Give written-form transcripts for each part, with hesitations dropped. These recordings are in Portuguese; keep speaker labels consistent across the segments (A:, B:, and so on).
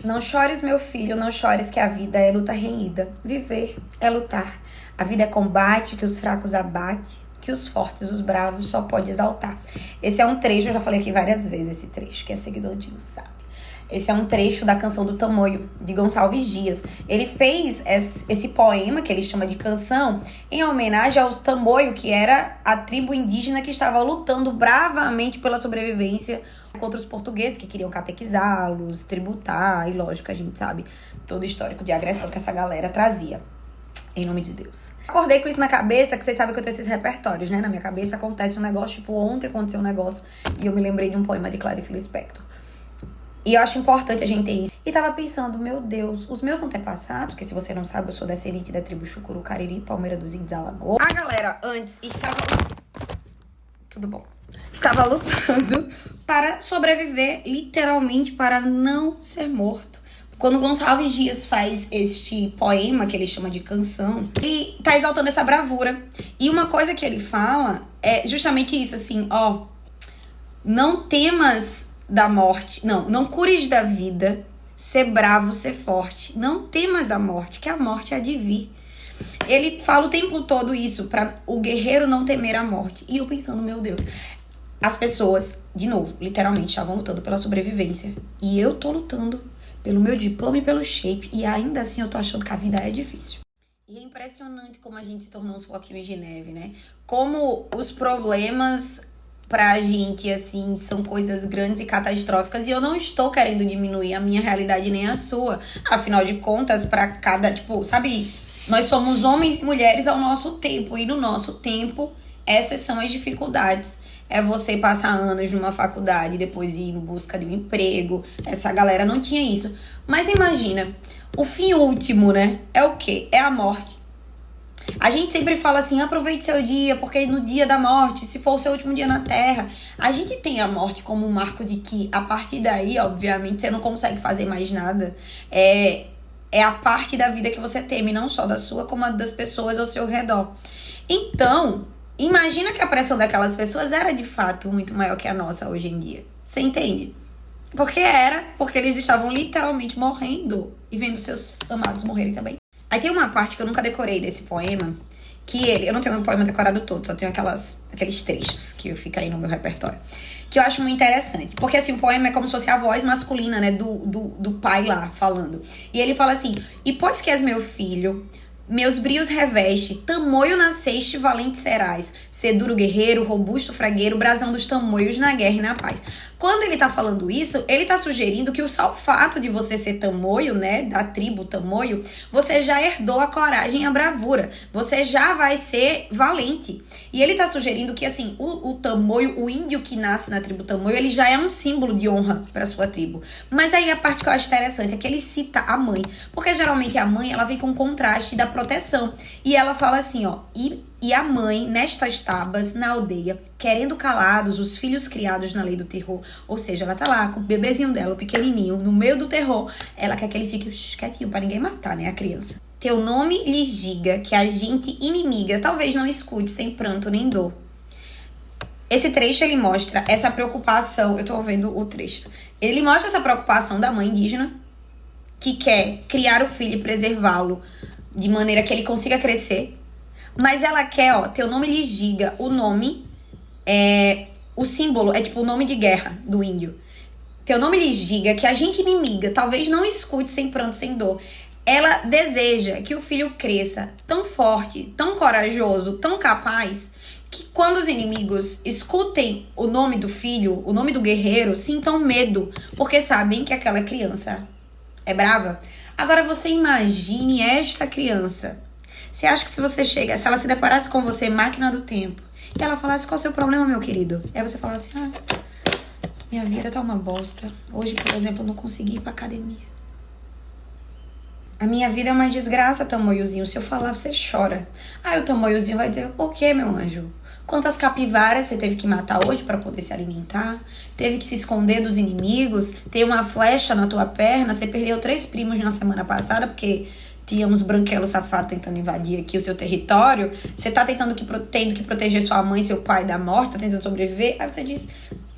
A: Não chores, meu filho, não chores, que a vida é luta renhida. Viver é lutar. A vida é combate que os fracos abate, que os fortes, os bravos, só pode exaltar. Esse é um trecho, eu já falei aqui várias vezes esse trecho, que é seguidor de sabe. Esse é um trecho da canção do Tamoio, de Gonçalves Dias. Ele fez esse poema, que ele chama de canção, em homenagem ao Tamoio, que era a tribo indígena que estava lutando bravamente pela sobrevivência contra os portugueses, que queriam catequizá-los, tributar, e lógico, a gente sabe todo o histórico de agressão que essa galera trazia. Em nome de Deus. Acordei com isso na cabeça, que vocês sabem que eu tenho esses repertórios, né? Na minha cabeça acontece um negócio, tipo, ontem aconteceu um negócio, e eu me lembrei de um poema de Clarice Lispector. E eu acho importante a gente ter isso. E tava pensando, meu Deus, os meus antepassados, porque se você não sabe, eu sou descendente da tribo Chucuru, Cariri, Palmeira dos Índios, Alagoas. A galera antes estava... Tudo bom. Estava lutando para sobreviver, literalmente, para não ser morto. Quando Gonçalves Dias faz este poema, que ele chama de canção, ele tá exaltando essa bravura. E uma coisa que ele fala é justamente isso, assim, ó. Não temas da morte, não cures da vida, ser bravo, ser forte. Não temas a morte, que a morte há de vir. Ele fala o tempo todo isso, para o guerreiro não temer a morte. E eu pensando, meu Deus, as pessoas, de novo, literalmente, estavam lutando pela sobrevivência. E eu tô lutando pelo meu diploma e pelo shape, e ainda assim eu tô achando que a vida é difícil. E é impressionante como a gente se tornou uns floquinhos de neve, né? Como os problemas pra gente, assim, são coisas grandes e catastróficas, e eu não estou querendo diminuir a minha realidade nem a sua. Afinal de contas, pra cada, tipo, sabe, nós somos homens e mulheres ao nosso tempo, e no nosso tempo, essas são as dificuldades. É você passar anos numa faculdade e depois ir em busca de um emprego. Essa galera não tinha isso. Mas imagina, o fim último, né? É o quê? É a morte. A gente sempre fala assim, aproveite seu dia, porque no dia da morte, se for o seu último dia na Terra, a gente tem a morte como um marco de que, a partir daí, obviamente, você não consegue fazer mais nada. É a parte da vida que você teme, não só da sua, como a das pessoas ao seu redor. Então, imagina que a pressão daquelas pessoas era, de fato, muito maior que a nossa hoje em dia. Você entende? Porque eles estavam literalmente morrendo e vendo seus amados morrerem também. Aí tem uma parte que eu nunca decorei desse poema, eu não tenho um poema decorado todo, só tenho aqueles trechos que fica aí no meu repertório, que eu acho muito interessante. Porque, assim, o poema é como se fosse a voz masculina, né, do pai lá, falando. E ele fala assim, e pois que és meu filho, meus brios reveste, tamoio nasceste, valente serás, ser duro guerreiro, robusto fragueiro, brasão dos tamoios na guerra e na paz. Quando ele tá falando isso, ele tá sugerindo que só o fato de você ser tamoio, né, da tribo tamoio, você já herdou a coragem e a bravura. Você já vai ser valente. E ele tá sugerindo que, assim, o tamoio, o índio que nasce na tribo tamoio, ele já é um símbolo de honra pra sua tribo. Mas aí a parte que eu acho interessante é que ele cita a mãe. Porque geralmente a mãe, ela vem com contraste da proteção. E ela fala assim, ó, e a mãe, nestas tabas, na aldeia, querendo calados os filhos criados na lei do terror. Ou seja, ela tá lá com o bebezinho dela, o pequenininho, no meio do terror. Ela quer que ele fique quietinho pra ninguém matar, né, a criança. Teu nome lhes diga que a gente inimiga talvez não escute sem pranto nem dor. Esse trecho, ele mostra essa preocupação. Eu tô ouvindo o trecho. Ele mostra essa preocupação da mãe indígena que quer criar o filho e preservá-lo de maneira que ele consiga crescer. Mas ela quer, ó, teu nome lhes diga. O nome é o símbolo, é tipo o nome de guerra do índio. Teu nome lhes diga que a gente inimiga talvez não escute sem pranto, sem dor. Ela deseja que o filho cresça tão forte, tão corajoso, tão capaz, que quando os inimigos escutem o nome do filho, o nome do guerreiro, sintam medo, porque sabem que aquela criança é brava. Agora você imagine esta criança. Você acha que se ela se deparasse com você, máquina do tempo, e ela falasse, qual é o seu problema, meu querido? E aí você falasse, minha vida tá uma bosta. Hoje, por exemplo, eu não consegui ir pra academia. A minha vida é uma desgraça, tamoiozinho. Se eu falar, você chora. Aí o tamoiozinho vai dizer, o quê, meu anjo? Quantas capivaras você teve que matar hoje para poder se alimentar? Teve que se esconder dos inimigos? Tem uma flecha na tua perna? Você perdeu 3 primos na semana passada porque tinha uns branquelos safados tentando invadir aqui o seu território. Você tá tendo que proteger sua mãe e seu pai da morte, tá tentando sobreviver. Aí você diz,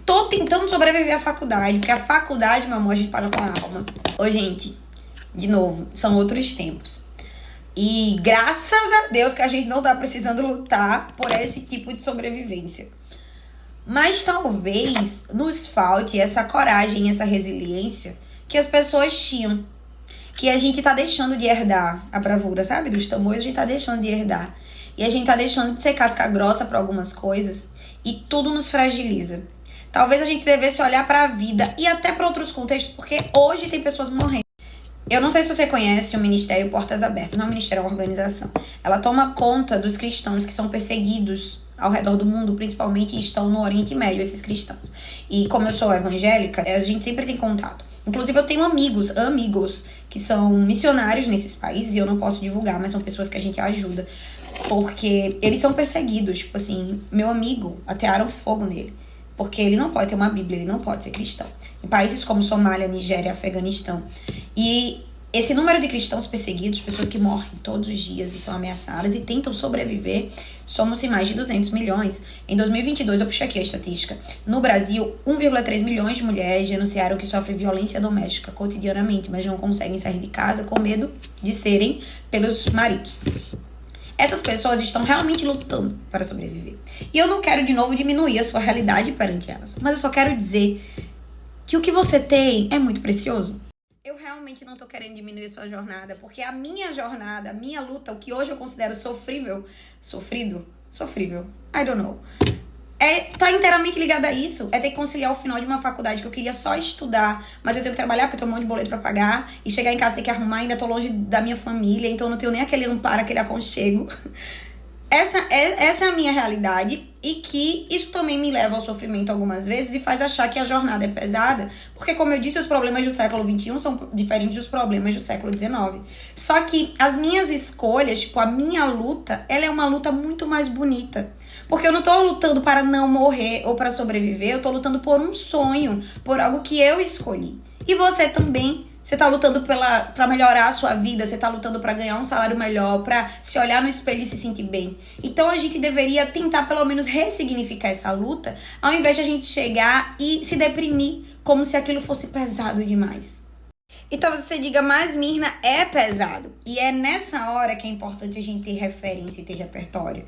A: tô tentando sobreviver à faculdade, porque a faculdade, meu amor, a gente paga com a alma. Ô, gente, de novo, são outros tempos. E graças a Deus que a gente não tá precisando lutar por esse tipo de sobrevivência. Mas talvez nos falte essa coragem, essa resiliência que as pessoas tinham. Que a gente tá deixando de herdar a bravura, sabe? Dos tambores, a gente tá deixando de herdar. E a gente tá deixando de ser casca grossa pra algumas coisas. E tudo nos fragiliza. Talvez a gente devesse olhar pra vida e até pra outros contextos, porque hoje tem pessoas morrendo. Eu não sei se você conhece o Ministério Portas Abertas. Não é um ministério, é uma organização. Ela toma conta dos cristãos que são perseguidos ao redor do mundo, principalmente estão no Oriente Médio, esses cristãos. E como eu sou evangélica, a gente sempre tem contato. Inclusive, eu tenho amigos que são missionários nesses países, e eu não posso divulgar, mas são pessoas que a gente ajuda. Porque eles são perseguidos. Tipo assim, meu amigo, atearam fogo nele. Porque ele não pode ter uma Bíblia, ele não pode ser cristão. Em países como Somália, Nigéria, Afeganistão. E esse número de cristãos perseguidos, pessoas que morrem todos os dias e são ameaçadas e tentam sobreviver, somos em mais de 200 milhões. Em 2022, eu puxei aqui a estatística. No Brasil, 1,3 milhões de mulheres denunciaram que sofrem violência doméstica cotidianamente, mas não conseguem sair de casa com medo de serem pelos maridos. Essas pessoas estão realmente lutando para sobreviver. E eu não quero, de novo, diminuir a sua realidade perante elas. Mas eu só quero dizer que o que você tem é muito precioso. Eu realmente não tô querendo diminuir a sua jornada, porque a minha jornada, a minha luta, o que hoje eu considero sofrível, I don't know, tá inteiramente ligado a isso. É ter que conciliar o final de uma faculdade que eu queria só estudar, mas eu tenho que trabalhar porque eu tenho um monte de boleto pra pagar, e chegar em casa ter que arrumar, ainda tô longe da minha família, então eu não tenho nem aquele amparo, aquele aconchego. Essa é a minha realidade, e que isso também me leva ao sofrimento algumas vezes e faz achar que a jornada é pesada, porque, como eu disse, os problemas do século XXI são diferentes dos problemas do século XIX. Só que as minhas escolhas, tipo, a minha luta, ela é uma luta muito mais bonita. Porque eu não tô lutando para não morrer ou para sobreviver, eu tô lutando por um sonho, por algo que eu escolhi. E você também. Você tá lutando pra melhorar a sua vida, você tá lutando pra ganhar um salário melhor, pra se olhar no espelho e se sentir bem. Então a gente deveria tentar pelo menos ressignificar essa luta, ao invés de a gente chegar e se deprimir como se aquilo fosse pesado demais. E talvez você diga, mas Mirna, é pesado. E é nessa hora que é importante a gente ter referência e ter repertório.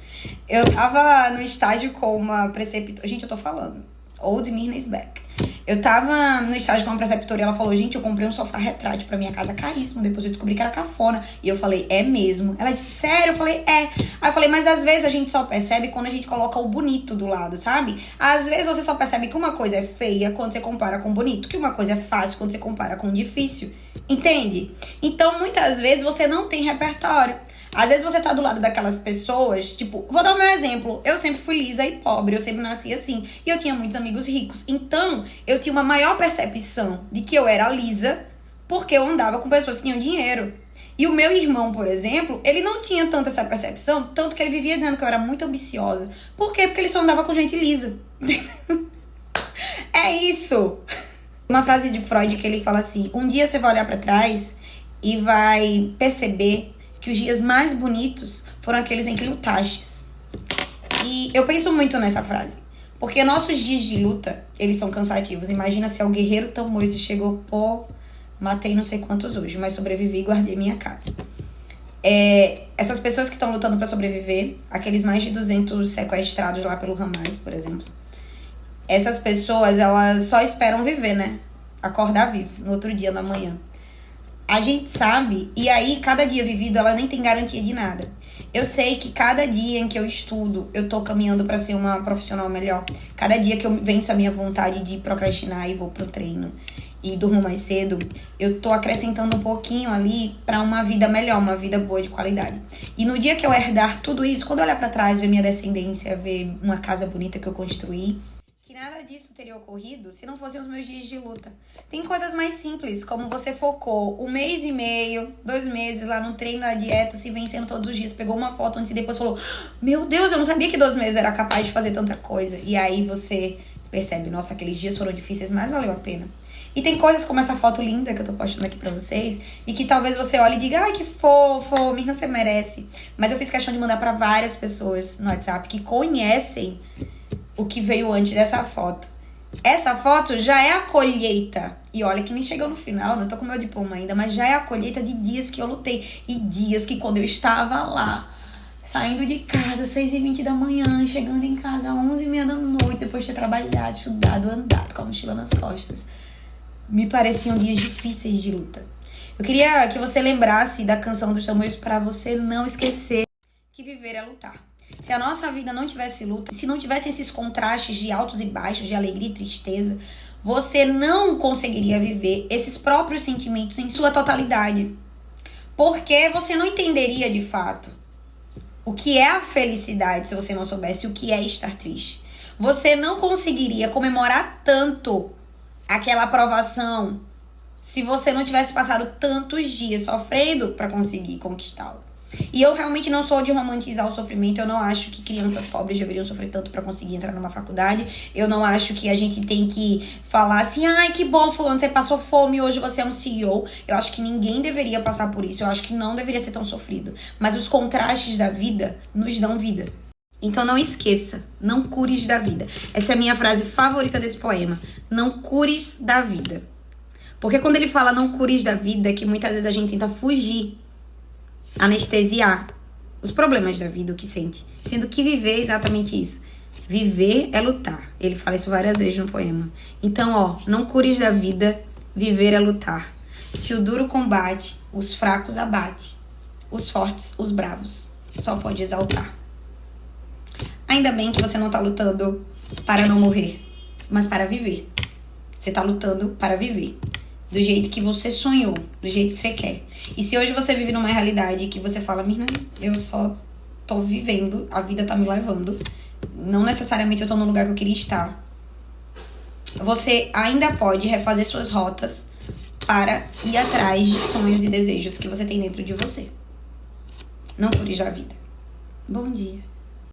A: Eu tava no estágio com uma preceptora. Gente, eu tô falando. Old Mirna is back. Eu tava no estágio com uma preceptora e ela falou, gente, eu comprei um sofá retrátil pra minha casa, caríssimo. Depois eu descobri que era cafona. E eu falei, é mesmo? Ela disse, sério? Eu falei, é. Aí eu falei, mas às vezes a gente só percebe quando a gente coloca o bonito do lado, sabe? Às vezes você só percebe que uma coisa é feia quando você compara com bonito, que uma coisa é fácil quando você compara com difícil. Entende? Então, muitas vezes você não tem repertório. Às vezes você tá do lado daquelas pessoas, tipo, vou dar o meu exemplo. Eu sempre fui lisa e pobre, eu sempre nasci assim. E eu tinha muitos amigos ricos. Então, eu tinha uma maior percepção de que eu era lisa porque eu andava com pessoas que tinham dinheiro. E o meu irmão, por exemplo, ele não tinha tanta essa percepção, tanto que ele vivia dizendo que eu era muito ambiciosa. Por quê? Porque ele só andava com gente lisa. É isso. Uma frase de Freud que ele fala assim, um dia você vai olhar pra trás e vai perceber que os dias mais bonitos foram aqueles em que lutastes. E eu penso muito nessa frase. Porque nossos dias de luta, eles são cansativos. Imagina se é o guerreiro tão moço e chegou, pô, matei não sei quantos hoje, mas sobrevivi e guardei minha casa. Essas pessoas que estão lutando pra sobreviver, aqueles mais de 200 sequestrados lá pelo Hamas, por exemplo. Essas pessoas, elas só esperam viver, né? Acordar vivo, no outro dia, na manhã. A gente sabe, e aí cada dia vivido ela nem tem garantia de nada. Eu sei que cada dia em que eu estudo, eu tô caminhando pra ser uma profissional melhor. Cada dia que eu venço a minha vontade de procrastinar e vou pro treino e durmo mais cedo, eu tô acrescentando um pouquinho ali pra uma vida melhor, uma vida boa de qualidade. E no dia que eu herdar tudo isso, quando eu olhar pra trás, ver minha descendência, ver uma casa bonita que eu construí, nada disso teria ocorrido se não fossem os meus dias de luta. Tem coisas mais simples, como você focou 1 mês e meio, 2 meses lá no treino, na dieta, se vencendo todos os dias, pegou uma foto antes e depois falou, meu Deus, eu não sabia que 2 meses era capaz de fazer tanta coisa. E aí você percebe, nossa, aqueles dias foram difíceis, mas valeu a pena. E tem coisas como essa foto linda que eu tô postando aqui pra vocês, e que talvez você olhe e diga, ai, que fofo, Mirna, você merece. Mas eu fiz questão de mandar pra várias pessoas no WhatsApp que conhecem o que veio antes dessa foto. Essa foto já é a colheita. E olha que nem chegou no final, não tô com meu diploma ainda, mas já é a colheita de dias que eu lutei. E dias que quando eu estava lá, saindo de casa, 6h20 da manhã, chegando em casa, 11h30 da noite, depois de ter trabalhado, estudado, andado com a mochila nas costas, me pareciam dias difíceis de luta. Eu queria que você lembrasse da canção dos Tamoios para você não esquecer que viver é lutar. Se a nossa vida não tivesse luta, se não tivesse esses contrastes de altos e baixos, de alegria e tristeza, você não conseguiria viver esses próprios sentimentos em sua totalidade. Porque você não entenderia de fato o que é a felicidade se você não soubesse o que é estar triste. Você não conseguiria comemorar tanto aquela aprovação se você não tivesse passado tantos dias sofrendo para conseguir conquistá-lo. E eu realmente não sou de romantizar o sofrimento. Eu não acho que crianças pobres deveriam sofrer tanto para conseguir entrar numa faculdade. Eu não acho que a gente tem que falar assim, ai, que bom, fulano, você passou fome, hoje você é um CEO. Eu acho que ninguém deveria passar por isso. Eu acho que não deveria ser tão sofrido. Mas os contrastes da vida nos dão vida. Então não esqueça, não cures da vida. Essa é a minha frase favorita desse poema. Não cures da vida. Porque quando ele fala não cures da vida, que muitas vezes a gente tenta fugir, anestesiar os problemas da vida, o que sente. Sendo que viver é exatamente isso. Viver é lutar. Ele fala isso várias vezes no poema. Então, não cures da vida, viver é lutar. Se o duro combate, os fracos abate. Os fortes, os bravos, só pode exaltar. Ainda bem que você não tá lutando para não morrer, mas para viver. Você tá lutando para viver. Do jeito que você sonhou, do jeito que você quer. E se hoje você vive numa realidade que você fala, minha, eu só tô vivendo, a vida tá me levando, não necessariamente eu tô no lugar que eu queria estar, você ainda pode refazer suas rotas para ir atrás de sonhos e desejos que você tem dentro de você. Não cure já a vida. Bom dia.